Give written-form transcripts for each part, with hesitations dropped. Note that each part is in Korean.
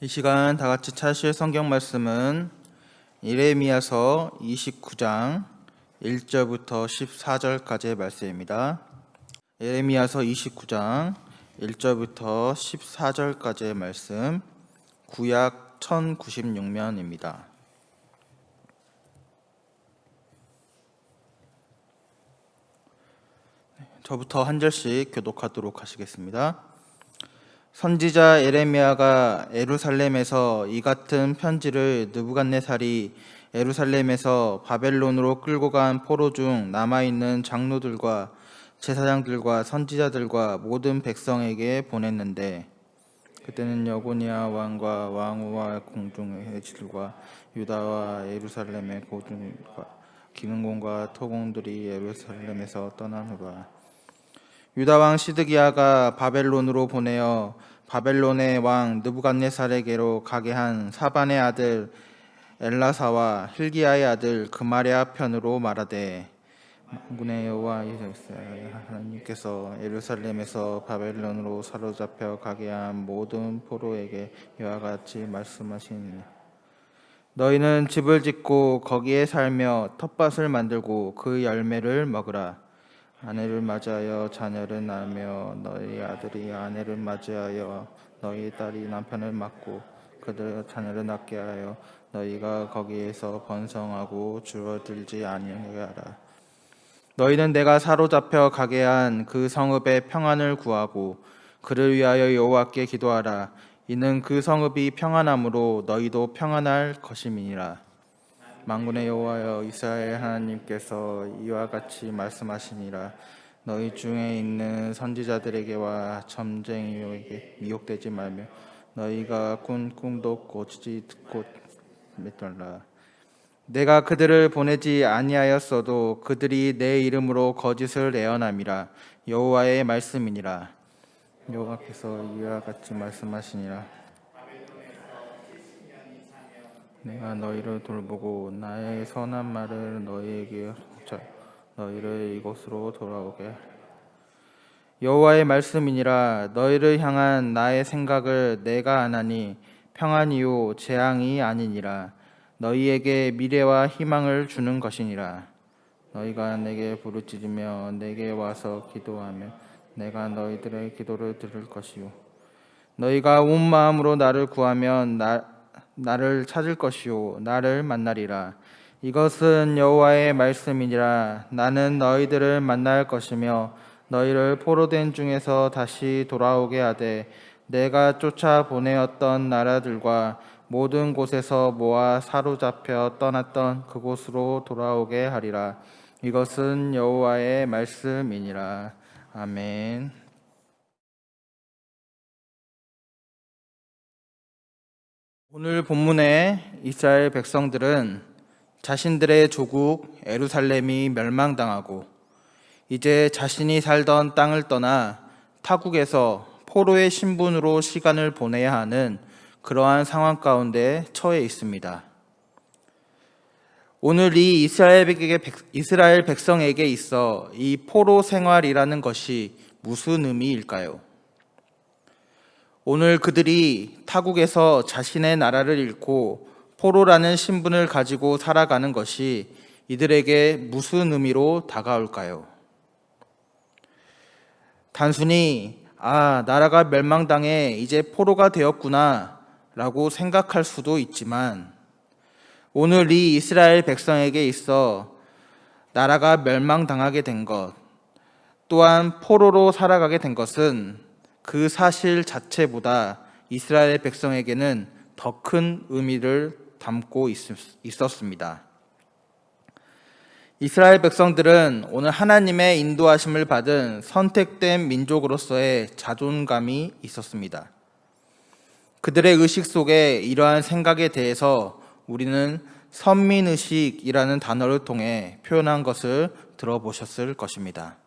이 시간 다 같이 찾으실 성경 말씀은 예레미야서 29장 1절부터 14절까지의 말씀입니다. 예레미야서 29장 1절부터 14절까지의 말씀, 구약 1096면입니다. 저부터 한 절씩 교독하도록 하시겠습니다. 선지자 예레미야가 예루살렘에서 이 같은 편지를 느부갓네살이 예루살렘에서 바벨론으로 끌고 간 포로 중 남아있는 장로들과 제사장들과 선지자들과 모든 백성에게 보냈는데, 그때는 여고니아 왕과 왕후와 공중의 해질과 유다와 예루살렘의 고중과 기능공과 토공들이 예루살렘에서 떠나노라. 유다 왕 시드기야가 바벨론으로 보내어 바벨론의 왕 느부갓네살에게로 가게 한 사반의 아들 엘라사와 hil기야의 아들 그마랴 편으로 말하되, 만군의 여호와 하나님께서 예루살렘에서 바벨론으로 사로잡혀 가게 한 모든 포로에게 이와 같이 말씀하시니, 너희는 집을 짓고 거기에 살며 텃밭을 만들고 그 열매를 먹으라. 아내를 맞이하여 자녀를 낳으며 너희 아들이 아내를 맞이하여 너희 딸이 남편을 맞고 그들 자녀를 낳게 하여 너희가 거기에서 번성하고 줄어들지 아니하게 하라. 너희는 내가 사로잡혀 가게 한 그 성읍의 평안을 구하고 그를 위하여 여호와께 기도하라. 이는 그 성읍이 평안함으로 너희도 평안할 것임이니라. 만군의 여호와여, 이스라엘 하나님께서 이와 같이 말씀하시니라. 너희 중에 있는 선지자들에게와 점쟁이에게 미혹되지 말며 너희가 꾼 꿈도 고치지 듣고 맺더라. 내가 그들을 보내지 아니하였어도 그들이 내 이름으로 거짓을 애언함이라. 여호와의 말씀이니라. 여호와께서 이와 같이 말씀하시니라. 내가 너희를 돌보고 나의 선한 말을 너희에게 자 너희를 이곳으로 돌아오게. 여호와의 말씀이니라. 너희를 향한 나의 생각을 내가 아나니 평안이요 재앙이 아니니라. 너희에게 미래와 희망을 주는 것이니라. 너희가 내게 부르짖으며 내게 와서 기도하며 내가 너희들의 기도를 들을 것이요 너희가 온 마음으로 나를 구하면 나를 찾을 것이요 나를 만나리라. 이것은 여호와의 말씀이니라. 나는 너희들을 만날 것이며 너희를 포로된 중에서 다시 돌아오게 하되 내가 쫓아 보내었던 나라들과 모든 곳에서 모아 사로잡혀 떠났던 그곳으로 돌아오게 하리라. 이것은 여호와의 말씀이니라. 아멘. 오늘 본문의 이스라엘 백성들은 자신들의 조국 예루살렘이 멸망당하고 이제 자신이 살던 땅을 떠나 타국에서 포로의 신분으로 시간을 보내야 하는 그러한 상황 가운데 처해 있습니다. 오늘 이 이스라엘 백성에게 있어 이 포로 생활이라는 것이 무슨 의미일까요? 오늘 그들이 타국에서 자신의 나라를 잃고 포로라는 신분을 가지고 살아가는 것이 이들에게 무슨 의미로 다가올까요? 단순히 나라가 멸망당해 이제 포로가 되었구나 라고 생각할 수도 있지만, 오늘 이 이스라엘 백성에게 있어 나라가 멸망당하게 된 것, 또한 포로로 살아가게 된 것은 그 사실 자체보다 이스라엘 백성에게는 더 큰 의미를 담고 있었습니다. 이스라엘 백성들은 오늘 하나님의 인도하심을 받은 선택된 민족으로서의 자존감이 있었습니다. 그들의 의식 속에 이러한 생각에 대해서 우리는 선민의식이라는 단어를 통해 표현한 것을 들어보셨을 것입니다.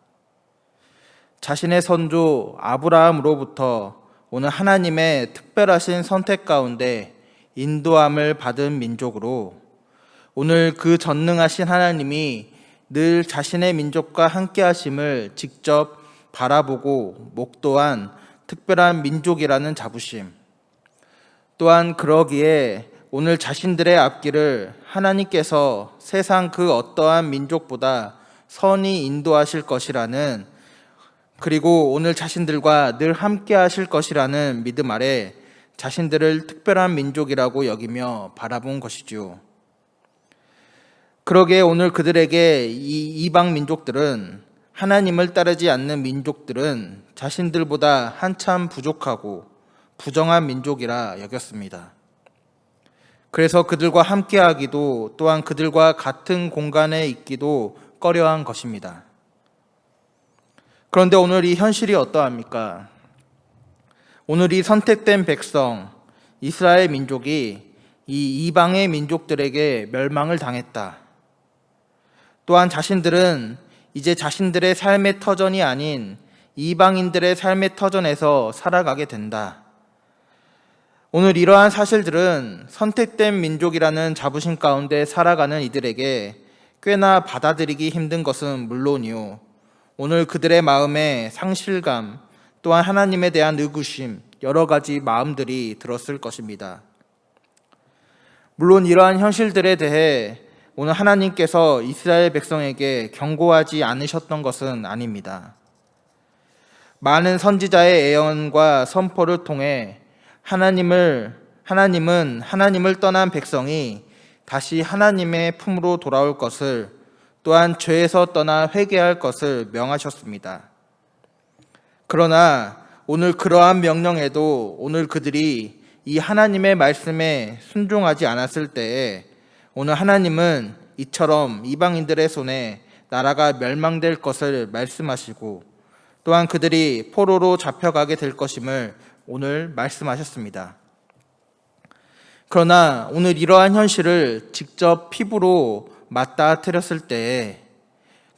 자신의 선조 아브라함으로부터 오늘 하나님의 특별하신 선택 가운데 인도함을 받은 민족으로, 오늘 그 전능하신 하나님이 늘 자신의 민족과 함께 하심을 직접 바라보고 목도한 특별한 민족이라는 자부심, 또한 그러기에 오늘 자신들의 앞길을 하나님께서 세상 그 어떠한 민족보다 선히 인도하실 것이라는, 그리고 오늘 자신들과 늘 함께 하실 것이라는 믿음 아래 자신들을 특별한 민족이라고 여기며 바라본 것이죠. 그러기에 오늘 그들에게 이 이방 민족들은, 하나님을 따르지 않는 민족들은 자신들보다 한참 부족하고 부정한 민족이라 여겼습니다. 그래서 그들과 함께하기도, 또한 그들과 같은 공간에 있기도 꺼려한 것입니다. 그런데 오늘 이 현실이 어떠합니까? 오늘 이 선택된 백성, 이스라엘 민족이 이 이방의 민족들에게 멸망을 당했다. 또한 자신들은 이제 자신들의 삶의 터전이 아닌 이방인들의 삶의 터전에서 살아가게 된다. 오늘 이러한 사실들은 선택된 민족이라는 자부심 가운데 살아가는 이들에게 꽤나 받아들이기 힘든 것은 물론이요, 오늘 그들의 마음에 상실감, 또한 하나님에 대한 의구심, 여러 가지 마음들이 들었을 것입니다. 물론 이러한 현실들에 대해 오늘 하나님께서 이스라엘 백성에게 경고하지 않으셨던 것은 아닙니다. 많은 선지자의 예언과 선포를 통해 하나님은 하나님을 떠난 백성이 다시 하나님의 품으로 돌아올 것을, 또한 죄에서 떠나 회개할 것을 명하셨습니다. 그러나 오늘 그러한 명령에도 오늘 그들이 이 하나님의 말씀에 순종하지 않았을 때에 오늘 하나님은 이처럼 이방인들의 손에 나라가 멸망될 것을 말씀하시고, 또한 그들이 포로로 잡혀가게 될 것임을 오늘 말씀하셨습니다. 그러나 오늘 이러한 현실을 직접 피부로 맞닥뜨렸을 때에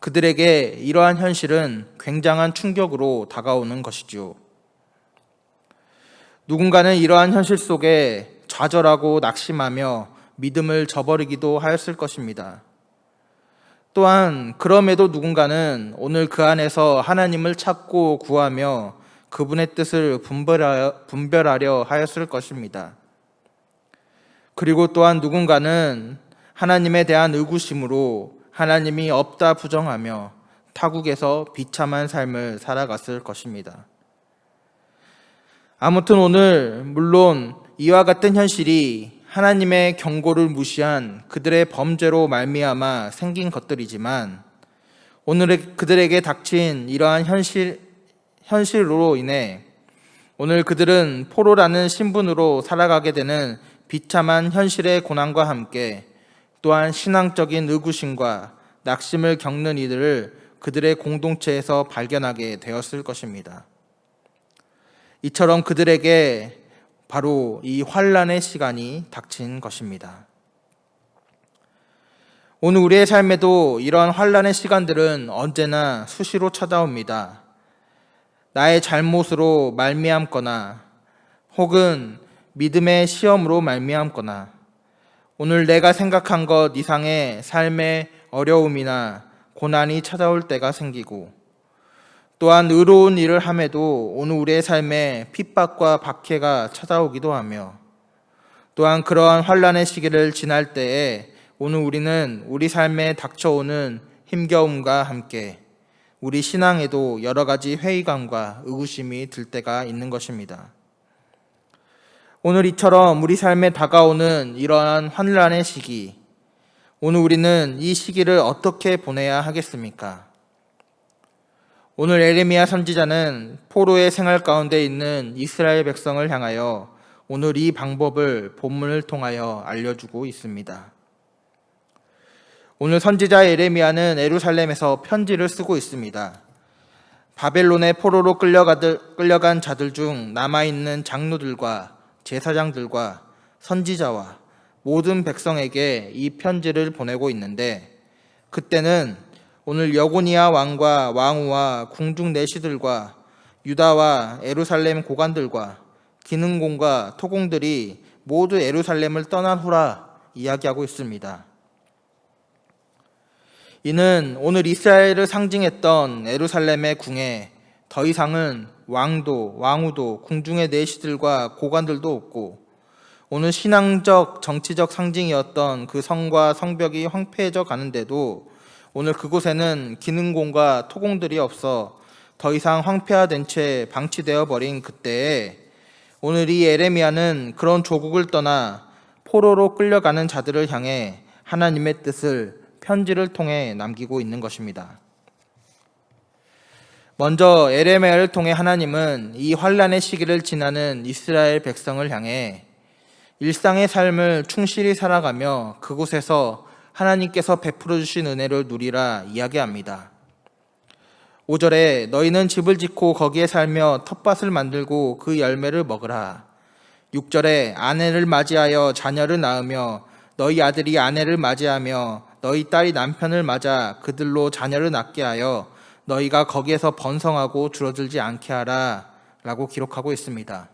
그들에게 이러한 현실은 굉장한 충격으로 다가오는 것이죠. 누군가는 이러한 현실 속에 좌절하고 낙심하며 믿음을 저버리기도 하였을 것입니다. 또한 그럼에도 누군가는 오늘 그 안에서 하나님을 찾고 구하며 그분의 뜻을 분별하려 하였을 것입니다. 그리고 또한 누군가는 하나님에 대한 의구심으로 하나님이 없다 부정하며 타국에서 비참한 삶을 살아갔을 것입니다. 아무튼 오늘 물론 이와 같은 현실이 하나님의 경고를 무시한 그들의 범죄로 말미암아 생긴 것들이지만, 오늘 그들에게 닥친 이러한 현실로 인해 오늘 그들은 포로라는 신분으로 살아가게 되는 비참한 현실의 고난과 함께 또한 신앙적인 의구심과 낙심을 겪는 이들을 그들의 공동체에서 발견하게 되었을 것입니다. 이처럼 그들에게 바로 이 환난의 시간이 닥친 것입니다. 오늘 우리의 삶에도 이러한 환난의 시간들은 언제나 수시로 찾아옵니다. 나의 잘못으로 말미암거나 혹은 믿음의 시험으로 말미암거나 오늘 내가 생각한 것 이상의 삶의 어려움이나 고난이 찾아올 때가 생기고, 또한 의로운 일을 함에도 오늘 우리의 삶에 핍박과 박해가 찾아오기도 하며, 또한 그러한 환난의 시기를 지날 때에 오늘 우리는 우리 삶에 닥쳐오는 힘겨움과 함께 우리 신앙에도 여러 가지 회의감과 의구심이 들 때가 있는 것입니다. 오늘 이처럼 우리 삶에 다가오는 이러한 환난의 시기, 오늘 우리는 이 시기를 어떻게 보내야 하겠습니까? 오늘 에레미야 선지자는 포로의 생활 가운데 있는 이스라엘 백성을 향하여 오늘 이 방법을 본문을 통하여 알려주고 있습니다. 오늘 선지자 에레미야는 예루살렘에서 편지를 쓰고 있습니다. 바벨론의 포로로 끌려간 자들 중 남아있는 장로들과 제사장들과 선지자와 모든 백성에게 이 편지를 보내고 있는데, 그때는 오늘 여고니아 왕과 왕후와 궁중 내시들과 유다와 예루살렘 고관들과 기능공과 토공들이 모두 예루살렘을 떠난 후라 이야기하고 있습니다. 이는 오늘 이스라엘을 상징했던 예루살렘의 궁에 더 이상은 왕도, 왕후도, 궁중의 내시들과 고관들도 없고, 오늘 신앙적, 정치적 상징이었던 그 성과 성벽이 황폐해져 가는데도 오늘 그곳에는 기능공과 토공들이 없어 더 이상 황폐화된 채 방치되어 버린 그때에 오늘 이 에레미야는 그런 조국을 떠나 포로로 끌려가는 자들을 향해 하나님의 뜻을 편지를 통해 남기고 있는 것입니다. 먼저 에레미야를 통해 하나님은 이 환란의 시기를 지나는 이스라엘 백성을 향해 일상의 삶을 충실히 살아가며 그곳에서 하나님께서 베풀어 주신 은혜를 누리라 이야기합니다. 5절에 너희는 집을 짓고 거기에 살며 텃밭을 만들고 그 열매를 먹으라. 6절에 아내를 맞이하여 자녀를 낳으며 너희 아들이 아내를 맞이하며 너희 딸이 남편을 맞아 그들로 자녀를 낳게 하여 너희가 거기에서 번성하고 줄어들지 않게 하라 라고 기록하고 있습니다.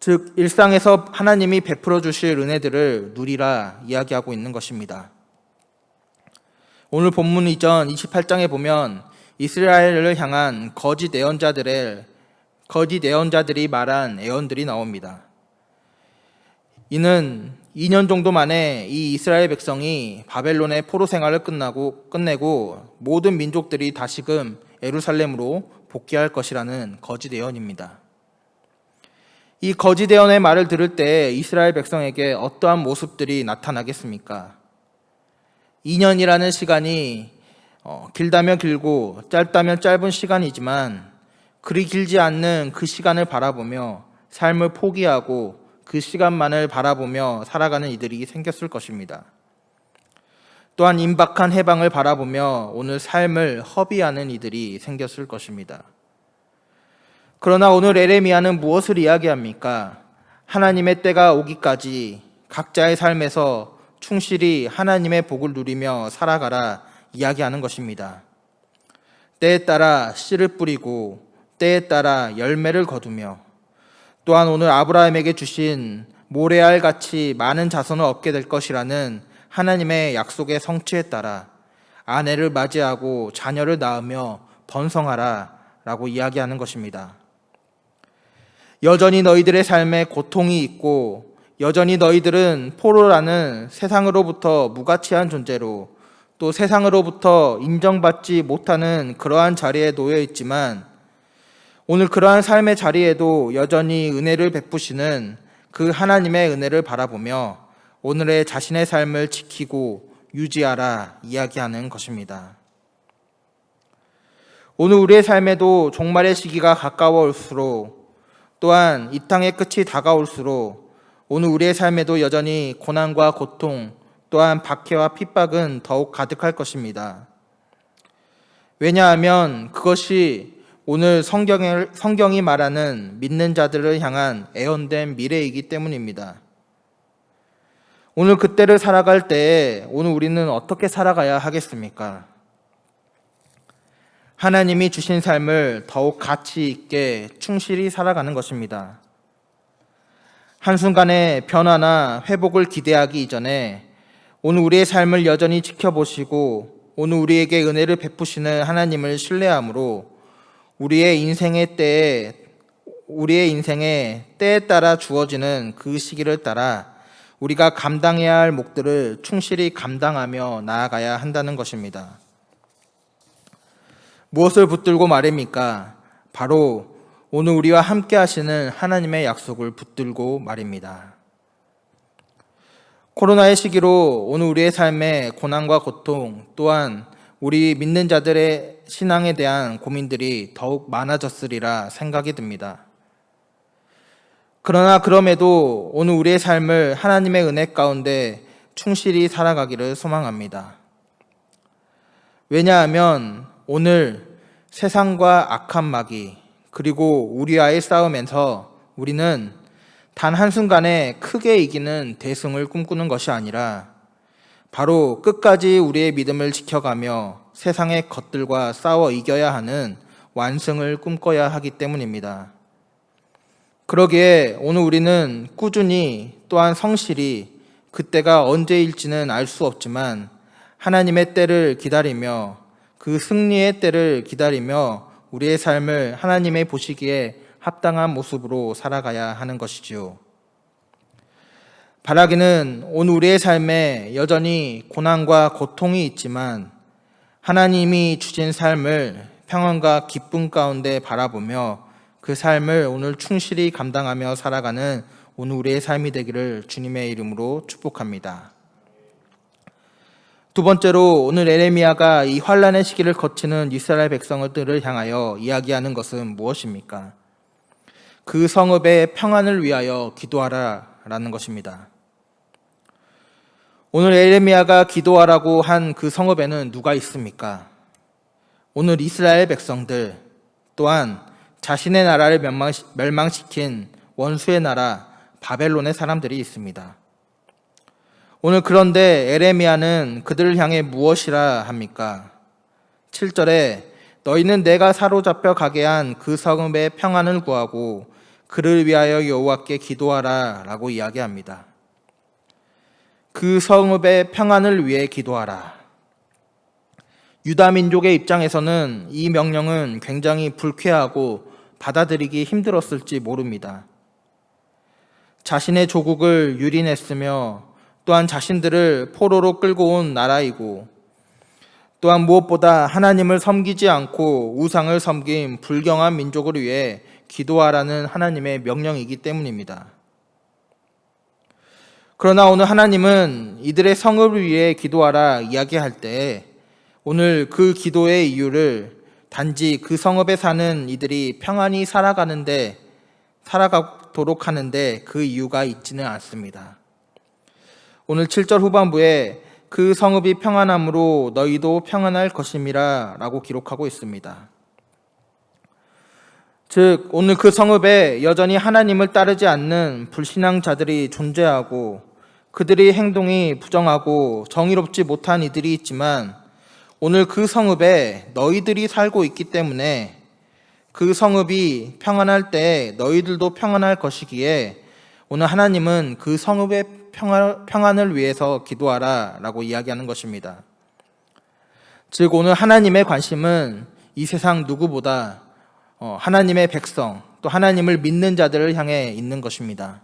즉 일상에서 하나님이 베풀어 주실 은혜들을 누리라 이야기하고 있는 것입니다. 오늘 본문 이전 28장에 보면 이스라엘을 향한 거짓 예언자들이 말한 예언들이 나옵니다. 이는 2년 정도 만에 이 이스라엘 백성이 바벨론의 포로 생활을 끝내고 모든 민족들이 다시금 예루살렘으로 복귀할 것이라는 거짓 예언입니다. 이 거짓 예언의 말을 들을 때 이스라엘 백성에게 어떠한 모습들이 나타나겠습니까? 2년이라는 시간이 길다면 길고 짧다면 짧은 시간이지만 그리 길지 않는 그 시간을 바라보며 삶을 포기하고 그 시간만을 바라보며 살아가는 이들이 생겼을 것입니다. 또한 임박한 해방을 바라보며 오늘 삶을 허비하는 이들이 생겼을 것입니다. 그러나 오늘 에레미야는 무엇을 이야기합니까? 하나님의 때가 오기까지 각자의 삶에서 충실히 하나님의 복을 누리며 살아가라 이야기하는 것입니다. 때에 따라 씨를 뿌리고 때에 따라 열매를 거두며 또한 오늘 아브라함에게 주신 모래알 같이 많은 자손을 얻게 될 것이라는 하나님의 약속의 성취에 따라 아내를 맞이하고 자녀를 낳으며 번성하라 라고 이야기하는 것입니다. 여전히 너희들의 삶에 고통이 있고 여전히 너희들은 포로라는 세상으로부터 무가치한 존재로 또 세상으로부터 인정받지 못하는 그러한 자리에 놓여 있지만 오늘 그러한 삶의 자리에도 여전히 은혜를 베푸시는 그 하나님의 은혜를 바라보며 오늘의 자신의 삶을 지키고 유지하라 이야기하는 것입니다. 오늘 우리의 삶에도 종말의 시기가 가까워 올수록 또한 이 땅의 끝이 다가올수록 오늘 우리의 삶에도 여전히 고난과 고통 또한 박해와 핍박은 더욱 가득할 것입니다. 왜냐하면 그것이 오늘 성경이 말하는 믿는 자들을 향한 예언된 미래이기 때문입니다. 오늘 그때를 살아갈 때에 오늘 우리는 어떻게 살아가야 하겠습니까? 하나님이 주신 삶을 더욱 가치 있게 충실히 살아가는 것입니다. 한순간의 변화나 회복을 기대하기 이전에 오늘 우리의 삶을 여전히 지켜보시고 오늘 우리에게 은혜를 베푸시는 하나님을 신뢰함으로 우리의 인생의 때에 따라 주어지는 그 시기를 따라 우리가 감당해야 할 몫들을 충실히 감당하며 나아가야 한다는 것입니다. 무엇을 붙들고 말입니까? 바로 오늘 우리와 함께 하시는 하나님의 약속을 붙들고 말입니다. 코로나의 시기로 오늘 우리의 삶에 고난과 고통 또한 우리 믿는 자들의 신앙에 대한 고민들이 더욱 많아졌으리라 생각이 듭니다. 그러나 그럼에도 오늘 우리의 삶을 하나님의 은혜 가운데 충실히 살아가기를 소망합니다. 왜냐하면 오늘 세상과 악한 마귀 그리고 우리와의 싸움에서 우리는 단 한순간에 크게 이기는 대승을 꿈꾸는 것이 아니라 바로 끝까지 우리의 믿음을 지켜가며 세상의 것들과 싸워 이겨야 하는 완승을 꿈꿔야 하기 때문입니다. 그러기에 오늘 우리는 꾸준히 또한 성실히 그때가 언제일지는 알 수 없지만 하나님의 때를 기다리며 그 승리의 때를 기다리며 우리의 삶을 하나님의 보시기에 합당한 모습으로 살아가야 하는 것이지요. 바라기는 오늘 우리의 삶에 여전히 고난과 고통이 있지만 하나님이 주신 삶을 평안과 기쁨 가운데 바라보며 그 삶을 오늘 충실히 감당하며 살아가는 오늘 우리의 삶이 되기를 주님의 이름으로 축복합니다. 두 번째로 오늘 에레미야가 이 환난의 시기를 거치는 이스라엘 백성들을 향하여 이야기하는 것은 무엇입니까? 그 성읍의 평안을 위하여 기도하라라는 것입니다. 오늘 에레미야가 기도하라고 한 그 성읍에는 누가 있습니까? 오늘 이스라엘 백성들 또한 자신의 나라를 멸망시킨 원수의 나라 바벨론의 사람들이 있습니다. 오늘 그런데 에레미야는 그들을 향해 무엇이라 합니까? 7절에 너희는 내가 사로잡혀 가게 한 그 성읍의 평안을 구하고 그를 위하여 여호와께 기도하라 라고 이야기합니다. 그 성읍의 평안을 위해 기도하라. 유다 민족의 입장에서는 이 명령은 굉장히 불쾌하고 받아들이기 힘들었을지 모릅니다. 자신의 조국을 유린했으며 또한 자신들을 포로로 끌고 온 나라이고 또한 무엇보다 하나님을 섬기지 않고 우상을 섬긴 불경한 민족을 위해 기도하라는 하나님의 명령이기 때문입니다. 그러나 오늘 하나님은 이들의 성읍을 위해 기도하라 이야기할 때 오늘 그 기도의 이유를 단지 그 성읍에 사는 이들이 평안히 살아가도록 하는데 그 이유가 있지는 않습니다. 오늘 7절 후반부에 그 성읍이 평안함으로 너희도 평안할 것임이라 라고 기록하고 있습니다. 즉 오늘 그 성읍에 여전히 하나님을 따르지 않는 불신앙자들이 존재하고 그들의 행동이 부정하고 정의롭지 못한 이들이 있지만 오늘 그 성읍에 너희들이 살고 있기 때문에 그 성읍이 평안할 때 너희들도 평안할 것이기에 오늘 하나님은 그 성읍의 평안을 위해서 기도하라 라고 이야기하는 것입니다. 즉 오늘 하나님의 관심은 이 세상 누구보다 하나님의 백성 또 하나님을 믿는 자들을 향해 있는 것입니다.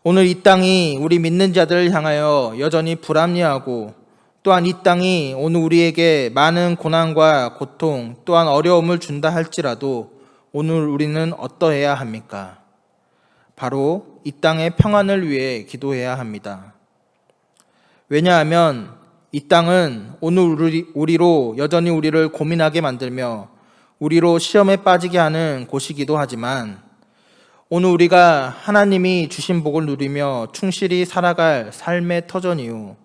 오늘 이 땅이 우리 믿는 자들을 향하여 여전히 불합리하고 또한 이 땅이 오늘 우리에게 많은 고난과 고통 또한 어려움을 준다 할지라도 오늘 우리는 어떠해야 합니까? 바로 이 땅의 평안을 위해 기도해야 합니다. 왜냐하면 이 땅은 오늘 우리로 여전히 우리를 고민하게 만들며 우리로 시험에 빠지게 하는 곳이기도 하지만 오늘 우리가 하나님이 주신 복을 누리며 충실히 살아갈 삶의 터전이요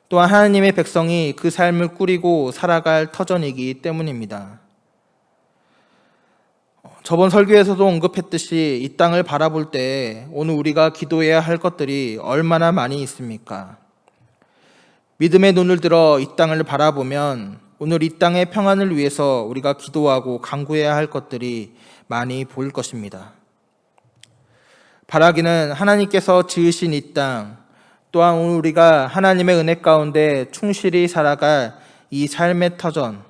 또한 하나님의 백성이 그 삶을 꾸리고 살아갈 터전이기 때문입니다. 저번 설교에서도 언급했듯이 이 땅을 바라볼 때 오늘 우리가 기도해야 할 것들이 얼마나 많이 있습니까? 믿음의 눈을 들어 이 땅을 바라보면 오늘 이 땅의 평안을 위해서 우리가 기도하고 간구해야 할 것들이 많이 보일 것입니다. 바라기는 하나님께서 지으신 이 땅, 또한 오늘 우리가 하나님의 은혜 가운데 충실히 살아갈 이 삶의 터전,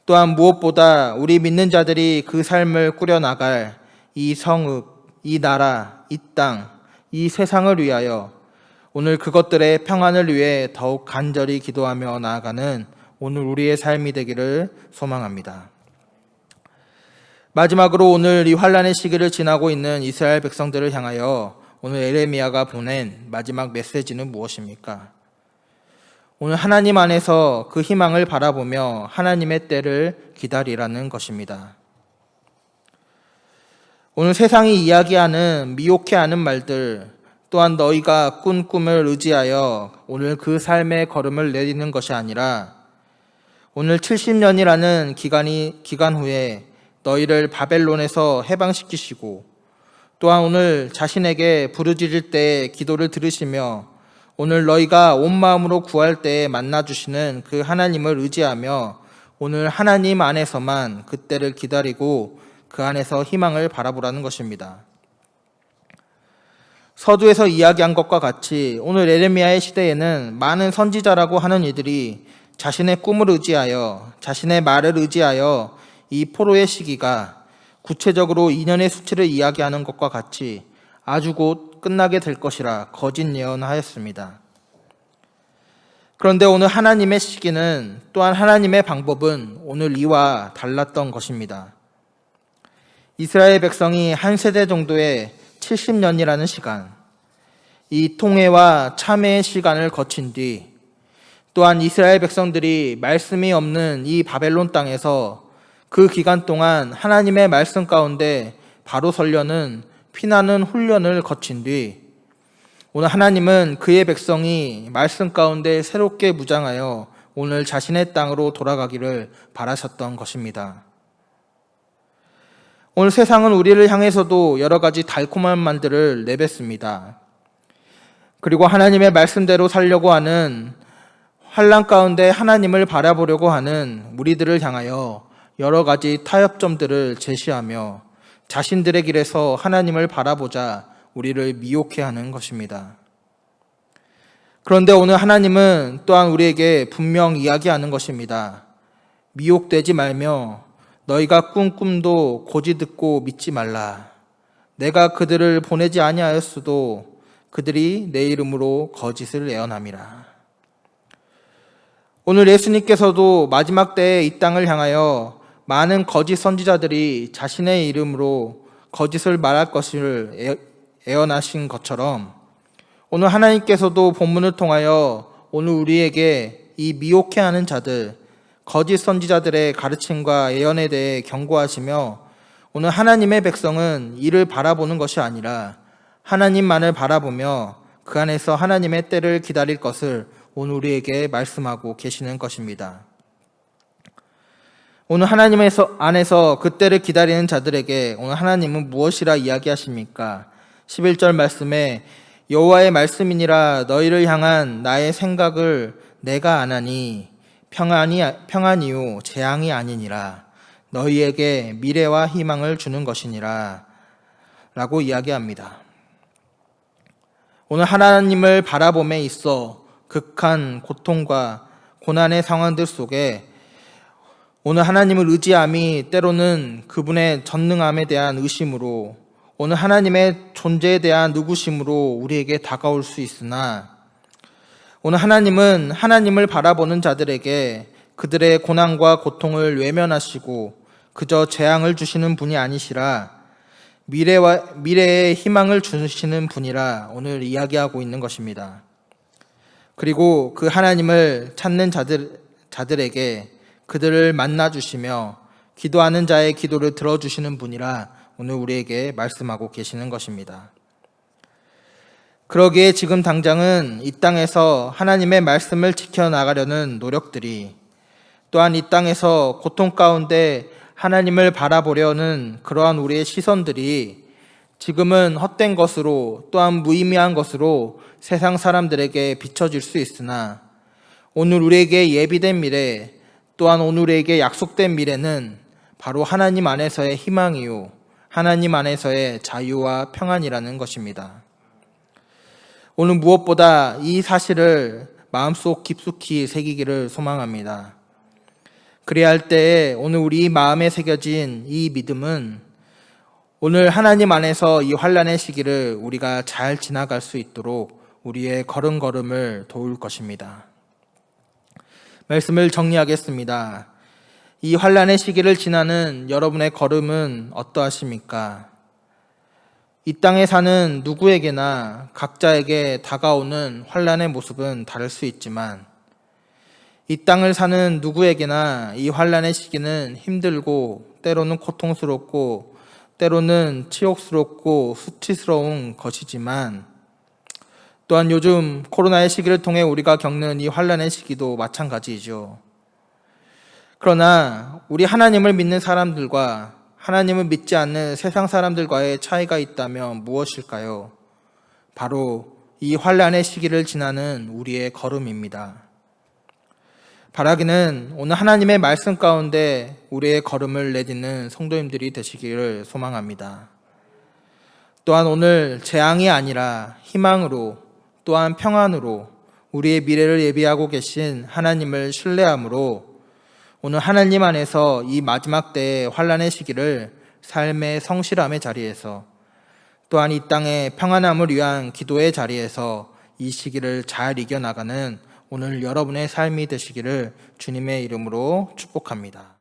또한 무엇보다 우리 믿는 자들이 그 삶을 꾸려나갈 이 성읍, 이 나라, 이 땅, 이 세상을 위하여 오늘 그것들의 평안을 위해 더욱 간절히 기도하며 나아가는 오늘 우리의 삶이 되기를 소망합니다. 마지막으로 오늘 이 환난의 시기를 지나고 있는 이스라엘 백성들을 향하여 오늘 에레미야가 보낸 마지막 메시지는 무엇입니까? 오늘 하나님 안에서 그 희망을 바라보며 하나님의 때를 기다리라는 것입니다. 오늘 세상이 이야기하는 미혹해하는 말들 또한 너희가 꾼 꿈을 의지하여 오늘 그 삶의 걸음을 내리는 것이 아니라 오늘 70년이라는 기간 후에 너희를 바벨론에서 해방시키시고 또한 오늘 자신에게 부르짖을 때 기도를 들으시며 오늘 너희가 온 마음으로 구할 때에 만나주시는 그 하나님을 의지하며 오늘 하나님 안에서만 그때를 기다리고 그 안에서 희망을 바라보라는 것입니다. 서두에서 이야기한 것과 같이 오늘 에레미야의 시대에는 많은 선지자라고 하는 이들이 자신의 꿈을 의지하여 자신의 말을 의지하여 이 포로의 시기가 구체적으로 2년의 수치를 이야기하는 것과 같이 아주 곧 곧 끝나게 될 것이라 거짓 예언하였습니다. 그런데 오늘 하나님의 시기는 또한 하나님의 방법은 오늘 이와 달랐던 것입니다. 이스라엘 백성이 한 세대 정도의 70년이라는 시간, 이 통회와 참회의 시간을 거친 뒤 또한 이스라엘 백성들이 말씀이 없는 이 바벨론 땅에서 그 기간 동안 하나님의 말씀 가운데 바로 서려는 피나는 훈련을 거친 뒤 오늘 하나님은 그의 백성이 말씀 가운데 새롭게 무장하여 오늘 자신의 땅으로 돌아가기를 바라셨던 것입니다. 오늘 세상은 우리를 향해서도 여러 가지 달콤한 말들을 내뱉습니다. 그리고 하나님의 말씀대로 살려고 하는 환난 가운데 하나님을 바라보려고 하는 우리들을 향하여 여러 가지 타협점들을 제시하며 자신들의 길에서 하나님을 바라보자 우리를 미혹해 하는 것입니다. 그런데 오늘 하나님은 또한 우리에게 분명 이야기하는 것입니다. 미혹되지 말며 너희가 꾼 꿈도 고지 듣고 믿지 말라. 내가 그들을 보내지 아니하였어도 그들이 내 이름으로 거짓을 예언함이라. 오늘 예수님께서도 마지막 때에 이 땅을 향하여 많은 거짓 선지자들이 자신의 이름으로 거짓을 말할 것을 예언하신 것처럼 오늘 하나님께서도 본문을 통하여 오늘 우리에게 이 미혹해하는 자들, 거짓 선지자들의 가르침과 예언에 대해 경고하시며 오늘 하나님의 백성은 이를 바라보는 것이 아니라 하나님만을 바라보며 그 안에서 하나님의 때를 기다릴 것을 오늘 우리에게 말씀하고 계시는 것입니다. 오늘 하나님 안에서 그 때를 기다리는 자들에게 오늘 하나님은 무엇이라 이야기하십니까? 11절 말씀에 여호와의 말씀이니라 너희를 향한 나의 생각을 내가 아나니 평안이요 재앙이 아니니라 너희에게 미래와 희망을 주는 것이니라 라고 이야기합니다. 오늘 하나님을 바라봄에 있어 극한 고통과 고난의 상황들 속에 오늘 하나님을 의지함이 때로는 그분의 전능함에 대한 의심으로 오늘 하나님의 존재에 대한 누구심으로 우리에게 다가올 수 있으나 오늘 하나님은 하나님을 바라보는 자들에게 그들의 고난과 고통을 외면하시고 그저 재앙을 주시는 분이 아니시라 미래의 희망을 주시는 분이라 오늘 이야기하고 있는 것입니다. 그리고 그 하나님을 찾는 자들에게 그들을 만나주시며 기도하는 자의 기도를 들어주시는 분이라 오늘 우리에게 말씀하고 계시는 것입니다. 그러기에 지금 당장은 이 땅에서 하나님의 말씀을 지켜나가려는 노력들이 또한 이 땅에서 고통 가운데 하나님을 바라보려는 그러한 우리의 시선들이 지금은 헛된 것으로 또한 무의미한 것으로 세상 사람들에게 비춰질 수 있으나 오늘 우리에게 예비된 미래 또한 오늘 우리에게 약속된 미래는 바로 하나님 안에서의 희망이요 하나님 안에서의 자유와 평안이라는 것입니다. 오늘 무엇보다 이 사실을 마음속 깊숙이 새기기를 소망합니다. 그래야 할 때에 오늘 우리 마음에 새겨진 이 믿음은 오늘 하나님 안에서 이 환난의 시기를 우리가 잘 지나갈 수 있도록 우리의 걸음걸음을 도울 것입니다. 말씀을 정리하겠습니다. 이 환난의 시기를 지나는 여러분의 걸음은 어떠하십니까? 이 땅에 사는 누구에게나 각자에게 다가오는 환난의 모습은 다를 수 있지만 이 땅을 사는 누구에게나 이 환난의 시기는 힘들고 때로는 고통스럽고 때로는 치욕스럽고 수치스러운 것이지만 또한 요즘 코로나의 시기를 통해 우리가 겪는 이 환난의 시기도 마찬가지이죠. 그러나 우리 하나님을 믿는 사람들과 하나님을 믿지 않는 세상 사람들과의 차이가 있다면 무엇일까요? 바로 이 환난의 시기를 지나는 우리의 걸음입니다. 바라기는 오늘 하나님의 말씀 가운데 우리의 걸음을 내딛는 성도님들이 되시기를 소망합니다. 또한 오늘 재앙이 아니라 희망으로 또한 평안으로 우리의 미래를 예비하고 계신 하나님을 신뢰함으로 오늘 하나님 안에서 이 마지막 때의 환난의 시기를 삶의 성실함의 자리에서 또한 이 땅의 평안함을 위한 기도의 자리에서 이 시기를 잘 이겨나가는 오늘 여러분의 삶이 되시기를 주님의 이름으로 축복합니다.